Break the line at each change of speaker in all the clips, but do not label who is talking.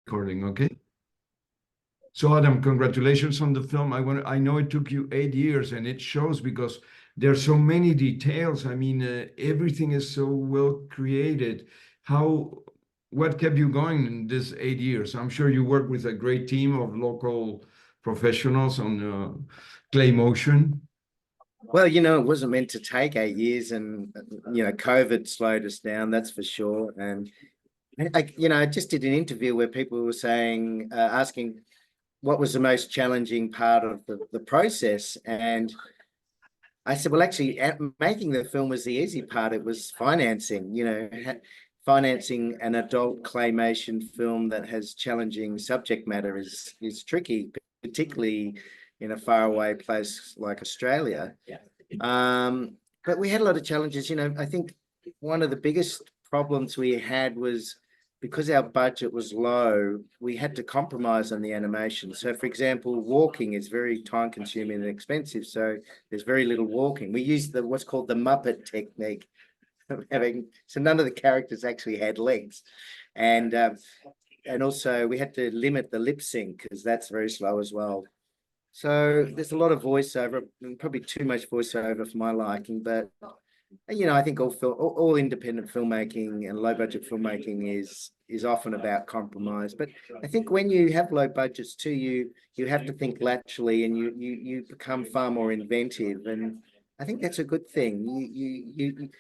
Recording, okay. So Adam, congratulations on the film. I know it took you 8 years, and it shows because there are so many details. I mean, everything is so well created. What kept you going in this 8 years? I'm sure you work with a great team of local professionals on clay motion.
Well, it wasn't meant to take 8 years, and COVID slowed us down, that's for sure. And I just did an interview where people were saying, asking what was the most challenging part of the process, and I said, well, actually, making the film was the easy part. It was financing. Financing an adult claymation film that has challenging subject matter is tricky, particularly in a faraway place like Australia. But we had a lot of challenges. I think one of the biggest problems we had was because our budget was low, we had to compromise on the animation. So, for example, walking is very time consuming and expensive. So there's very little walking. We used what's called the Muppet technique. So none of the characters actually had legs. And also we had to limit the lip sync because that's very slow as well. So there's a lot of voiceover, probably too much voiceover for my liking, but I think all independent filmmaking and low budget filmmaking is often about compromise. But I think when you have low budgets too, you have to think laterally, and you become far more inventive. And I think that's a good thing.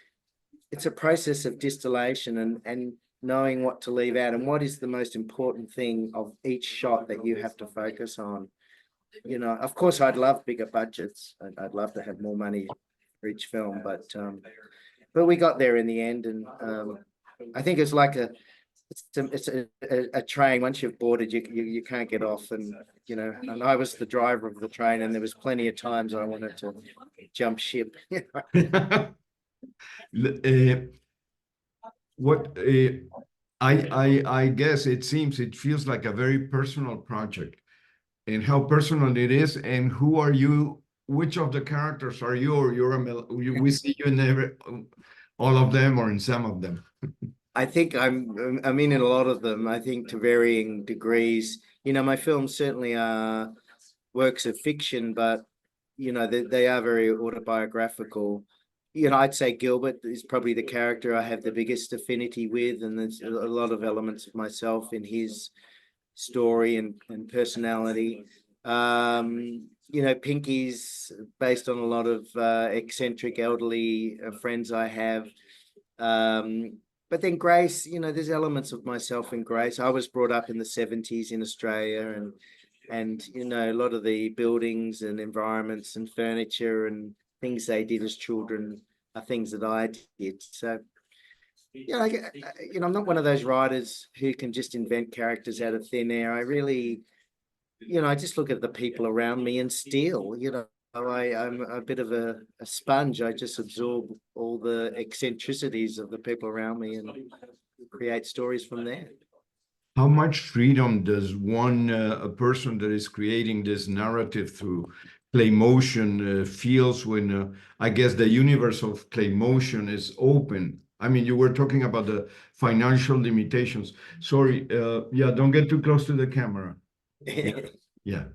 It's a process of distillation and knowing what to leave out and what is the most important thing of each shot that you have to focus on. Of course, I'd love bigger budgets. I'd love to have more money for each film, but we got there in the end. And I think it's like a train. Once you've boarded, you can't get off. And I was the driver of the train, and there was plenty of times I wanted to jump ship.
I guess it feels like a very personal project. And how personal it is, and who are you? Which of the characters are you, or we see you in all of them or in some of them?
I think I'm in a lot of them. I think to varying degrees. My films certainly are works of fiction, but they are very autobiographical. I'd say Gilbert is probably the character I have the biggest affinity with, and there's a lot of elements of myself in his story and personality. Pinky's based on a lot of eccentric elderly friends I have. But then Grace, there's elements of myself in Grace. I was brought up in the 70s in Australia, and a lot of the buildings and environments and furniture and things they did as children are things that I did. So I'm not one of those writers who can just invent characters out of thin air. I really, I just look at the people around me and steal. I'm a bit of a sponge. I just absorb all the eccentricities of the people around me and create stories from there.
How much freedom does a person that is creating this narrative through clay motion feels when I guess the universe of clay motion is open? I mean, you were talking about the financial limitations. Sorry, yeah, don't get too close to the camera. Yeah.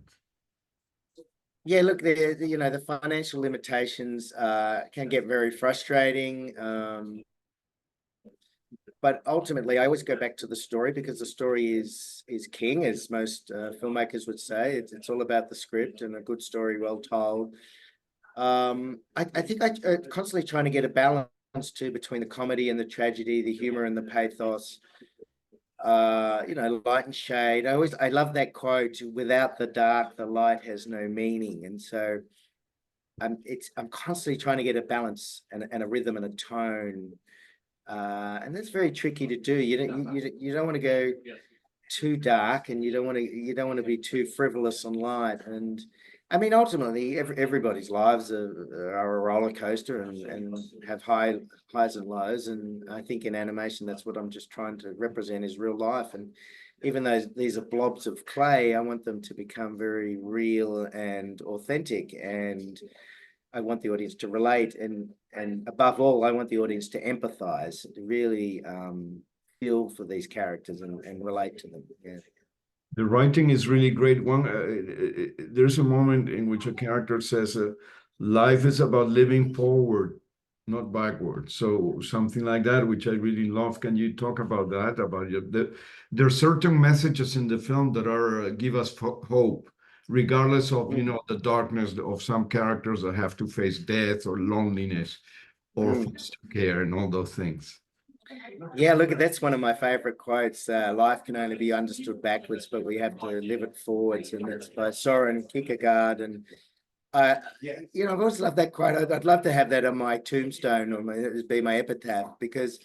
Yeah, look, the financial limitations can get very frustrating. But ultimately, I always go back to the story, because the story is king, as most filmmakers would say. It's all about the script and a good story well told. I think I'm constantly trying to get a balance too between the comedy and the tragedy, the humor and the pathos. Light and shade. I love that quote: "Without the dark, the light has no meaning." And so I'm constantly trying to get a balance and a rhythm and a tone. And that's very tricky to do. You don't want to go too dark, and you don't want to be too frivolous and light. And I mean, ultimately, everybody's lives are a roller coaster and have highs and lows. And I think in animation, that's what I'm just trying to represent, is real life. And even though these are blobs of clay, I want them to become very real and authentic. And I want the audience to relate, and above all, I want the audience to empathize, to really feel for these characters and relate to them. Yeah.
The writing is really great. There's a moment in which a character says, "Life is about living forward, not backward." So something like that, which I really love. Can you talk about that? There are certain messages in the film that are give us hope, regardless of the darkness of some characters that have to face death or loneliness or foster care and all those things.
Yeah, look, that's one of my favorite quotes. Life can only be understood backwards, but we have to live it forwards. And that's by Soren Kierkegaard. And I've always loved that quote. I'd love to have that on my tombstone, or it'd be my epitaph, because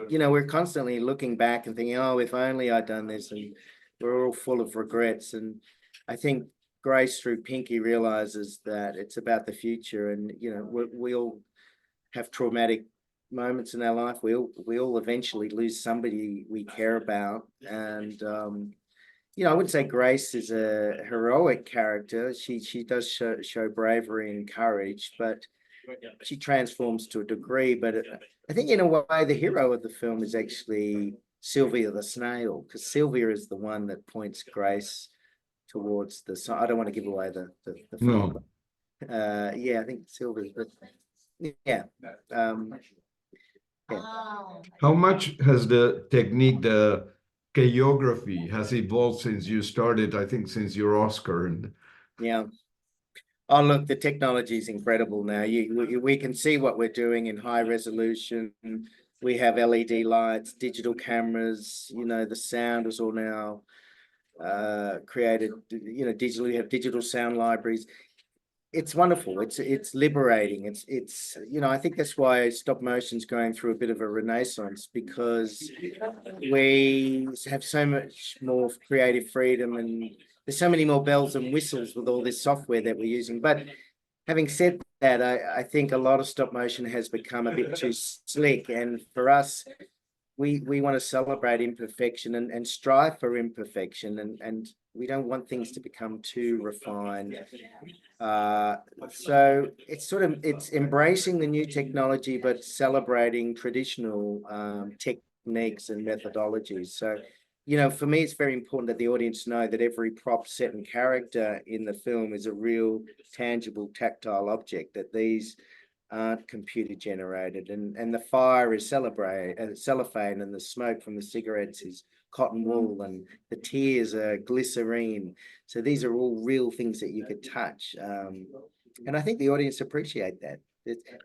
we're constantly looking back and thinking, oh, if only I'd done this, and we're all full of regrets. And I think Grace through Pinky realizes that it's about the future, and we all have traumatic moments in our life. We all eventually lose somebody we care about, and I wouldn't say Grace is a heroic character. She does show bravery and courage, but she transforms to a degree. But I think in a way, the hero of the film is actually Sylvia the snail, because Sylvia is the one that points Grace towards the. I don't want to give away the film.
No.
But, yeah, I think Sylvia. But yeah.
How much has the technique, the choreography has evolved since you started, I think since your Oscar?
Yeah. Oh, look, the technology is incredible now. We can see what we're doing in high resolution. We have LED lights, digital cameras, the sound is all now created, digitally. We have digital sound libraries. It's wonderful. It's liberating. It's I think that's why stop motion's going through a bit of a renaissance, because we have so much more creative freedom, and there's so many more bells and whistles with all this software that we're using. But having said that, I think a lot of stop motion has become a bit too slick, and for us, we want to celebrate imperfection and strive for imperfection, and we don't want things to become too refined. So it's embracing the new technology, but celebrating traditional techniques and methodologies. So, for me, it's very important that the audience know that every prop, set, and character in the film is a real, tangible, tactile object, that these aren't computer generated, and the fire is cellophane, and the smoke from the cigarettes is cotton wool, and the tears are glycerine. So these are all real things that you could touch, and I think the audience appreciate that.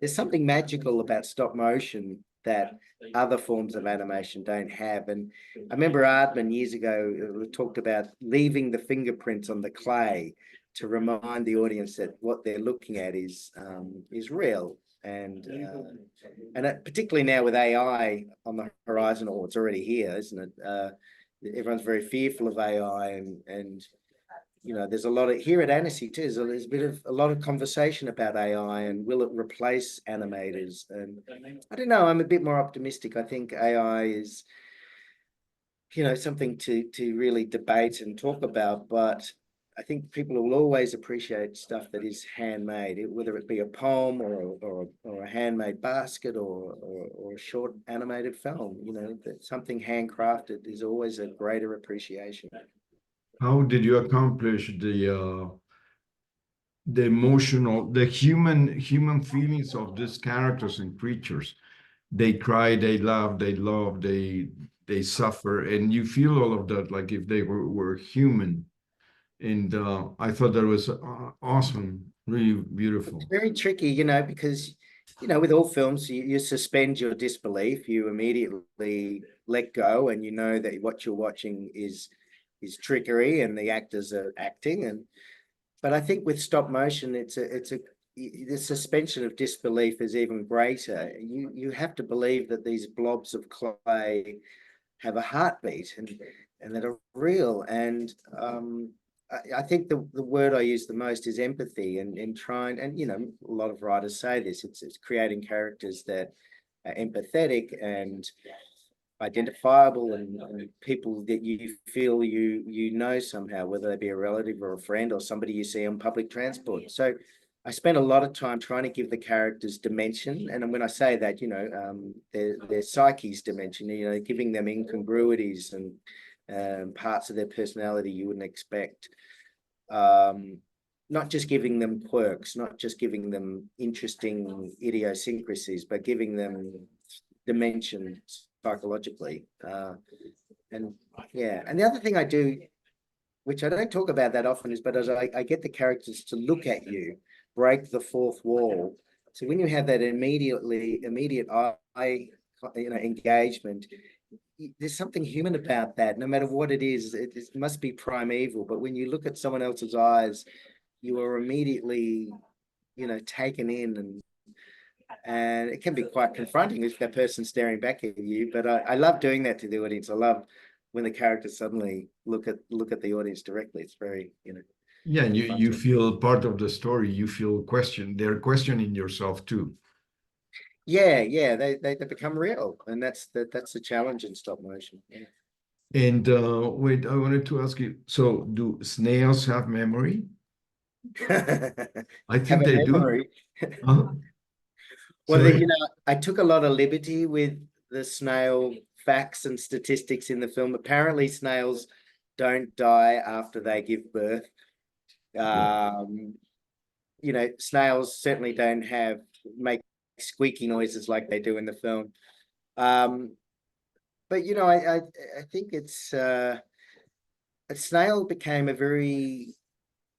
There's something magical about stop motion that other forms of animation don't have. And I remember Aardman years ago talked about leaving the fingerprints on the clay to remind the audience that what they're looking at is real. And particularly now with AI on the horizon, or it's already here, isn't it? Everyone's very fearful of AI, and there's a lot of, here at Annecy too, there's a lot of conversation about AI and will it replace animators? And I don't know, I'm a bit more optimistic. I think AI is something to really debate and talk about, but I think people will always appreciate stuff that is handmade, whether it be a poem or a handmade basket or a short animated film. That something handcrafted is always a greater appreciation.
How did you accomplish the emotional, the human feelings of these characters and creatures? They cry, they laugh, they love, they suffer, and you feel all of that like if they were human. And I thought that was awesome, really beautiful.
It's very tricky, because with all films, you suspend your disbelief, you immediately let go, and that what you're watching is trickery and the actors are acting. But I think with stop motion, the suspension of disbelief is even greater. You have to believe that these blobs of clay have a heartbeat and that are real. And I think the word I use the most is empathy, and trying, and a lot of writers say this, it's creating characters that are empathetic and identifiable, and people that you feel somehow, whether they be a relative or a friend or somebody you see on public transport. So I spent a lot of time trying to give the characters dimension, and when I say that, their psyche's dimension, giving them incongruities parts of their personality you wouldn't expect. Not just giving them quirks, not just giving them interesting idiosyncrasies, but giving them dimension psychologically. And the other thing I do, which I don't talk about that often, is, but as I get the characters to look at you, break the fourth wall. So when you have that immediate eye, engagement, there's something human about that. No matter what it is, it must be primeval. But when you look at someone else's eyes, you are immediately, taken in, and it can be quite confronting if that person's staring back at you. But I love doing that to the audience. I love when the characters suddenly look at the audience directly. It's very,
Yeah, and you feel part of the story. You feel questioned. They're questioning yourself too.
Yeah, they become real, and that's the challenge in stop motion. Yeah.
And wait, I wanted to ask you, so do snails have memory? I think they do. Huh?
Well,
Sorry?
I took a lot of liberty with the snail facts and statistics in the film. Apparently, snails don't die after they give birth. Snails certainly don't make squeaky noises like they do in the film. But I think it's a snail became a very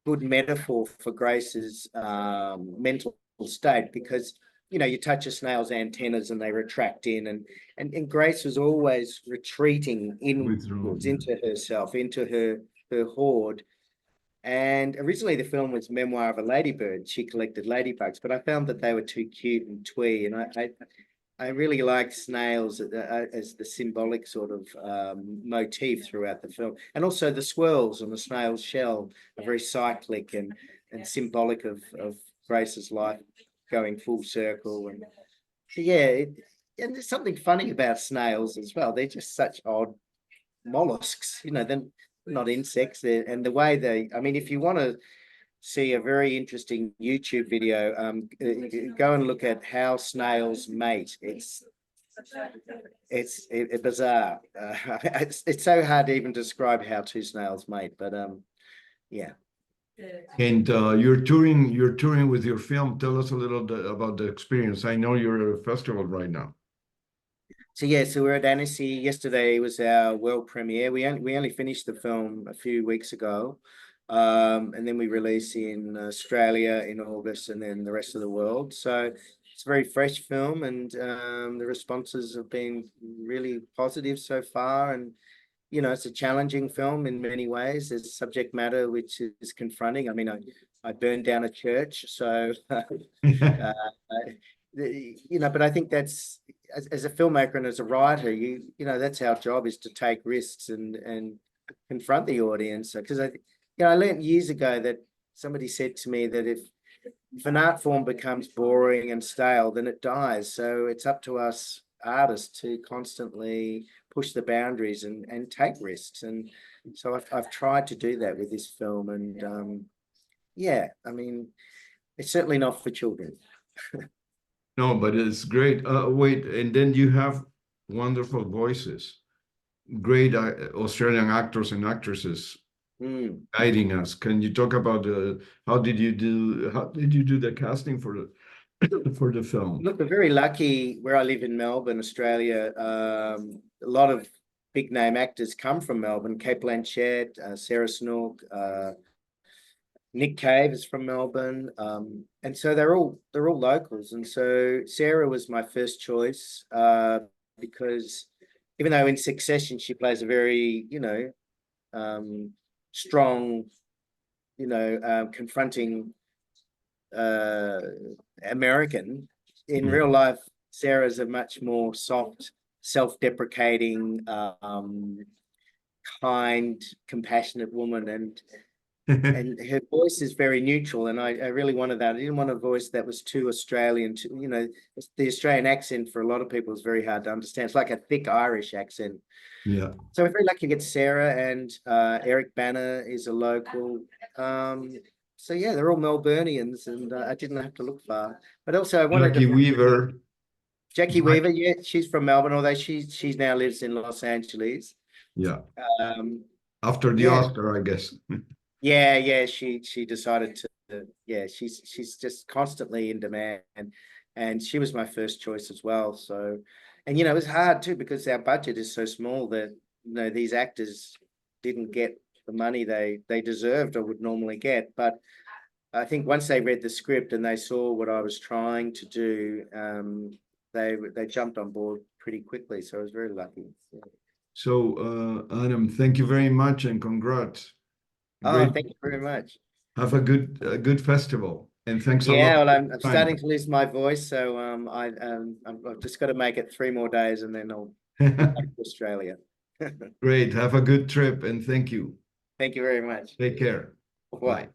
good metaphor for Grace's mental state, because you touch a snail's antennas and they retract in, and Grace was always retreating inwards into herself, into her hoard. And originally the film was Memoir of a Ladybird. She collected ladybugs, but I found that they were too cute and twee, and I really like snails as the symbolic sort of motif throughout the film. And also the swirls on the snail's shell are very cyclic and symbolic of Grace's life going full circle. And and there's something funny about snails as well. They're just such odd mollusks, they're not insects. And the way if you want to see a very interesting YouTube video, go and look at how snails mate. It's bizarre. It's so hard to even describe how two snails mate, but yeah.
And you're touring with your film. Tell us a little about the experience. I know you're at a festival right now.
So we're at Annecy. Yesterday was our world premiere. We only finished the film a few weeks ago. And then we release in Australia in August, and then the rest of the world. So it's a very fresh film, and the responses have been really positive so far. And it's a challenging film in many ways. There's subject matter which is confronting. I burned down a church, so but I think that's, as a filmmaker and as a writer, that's our job, is to take risks and confront the audience. Because I learned years ago that somebody said to me that if an art form becomes boring and stale, then it dies. So it's up to us artists to constantly push the boundaries and take risks. And so I've tried to do that with this film. And it's certainly not for children.
No, but it's great. Wait, and then you have wonderful voices, great Australian actors and actresses guiding us. Can you talk about how did you do the casting for the film?
Look, we're very lucky where I live in Melbourne, Australia. A lot of big name actors come from Melbourne. Cate Blanchett, Sarah Snook, Nick Cave is from Melbourne, and so they're all locals. And so Sarah was my first choice because even though in Succession she plays a very strong, confronting American, in real life Sarah's a much more soft, self-deprecating, kind, compassionate woman, and her voice is very neutral, and I really wanted that. I didn't want a voice that was too Australian. The Australian accent for a lot of people is very hard to understand. It's like a thick Irish accent.
Yeah.
So we're very lucky to get Sarah, and Eric Bana is a local. So they're all Melburnians, and I didn't have to look far. But also I wanted
Jacki Weaver.
Jacki Weaver, she's from Melbourne, although she now lives in Los Angeles.
Yeah.
Um,
After the
yeah,
Oscar, I guess.
yeah. She decided to. Yeah, she's just constantly in demand, and she was my first choice as well. So, and it was hard too because our budget is so small that these actors didn't get the money they deserved or would normally get. But I think once they read the script and they saw what I was trying to do, they jumped on board pretty quickly. So I was very lucky. Yeah.
So, Adam, thank you very much and congrats.
Oh,
Great.
thank you very much.
Have a good festival. And thanks a lot
Yeah, well,
for
I'm
your
starting
time.
to lose my voice, so I've just got to make it 3 more days, and then I'll be back to Australia.
Great. Have a good trip and thank you.
Thank you very much.
Take care.
Bye.
Bye.